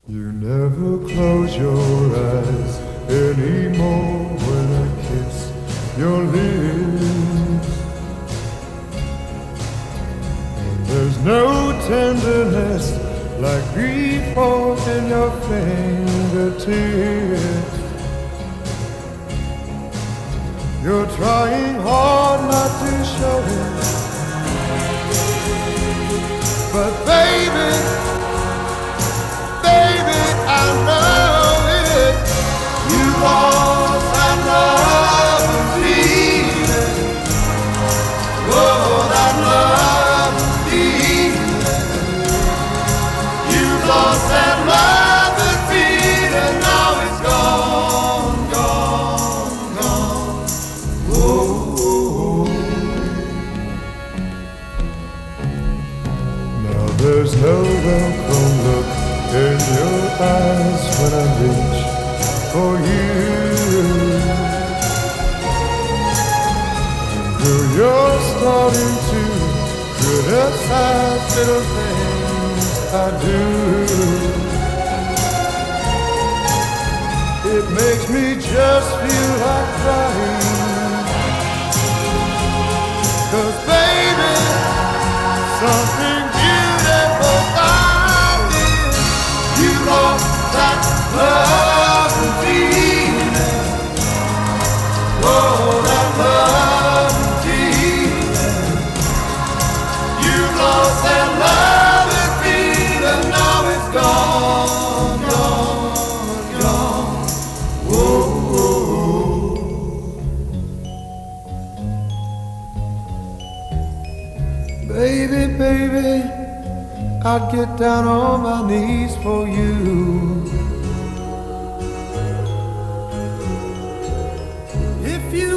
You never close your eyes anymore when I kiss your lips. And there's no tenderness like before in your fingertips. You're trying hard not to show it, but baby, I know it. You lost that love and feeling. Oh, that love and feeling. You lost that love and feeling. Now it's gone, gone, gone. Oh. Now there's no welcome look in your eyes when I reach for you. Girl, you're starting to criticize little things I do. It makes me just feel like crying, 'cause baby, something beautiful you lost that love and feeling. Oh, that love and feeling. You lost that love and feeling. Now it's gone, gone, gone. Whoa, whoa. Baby, baby, I'd get down on my knees for you. If you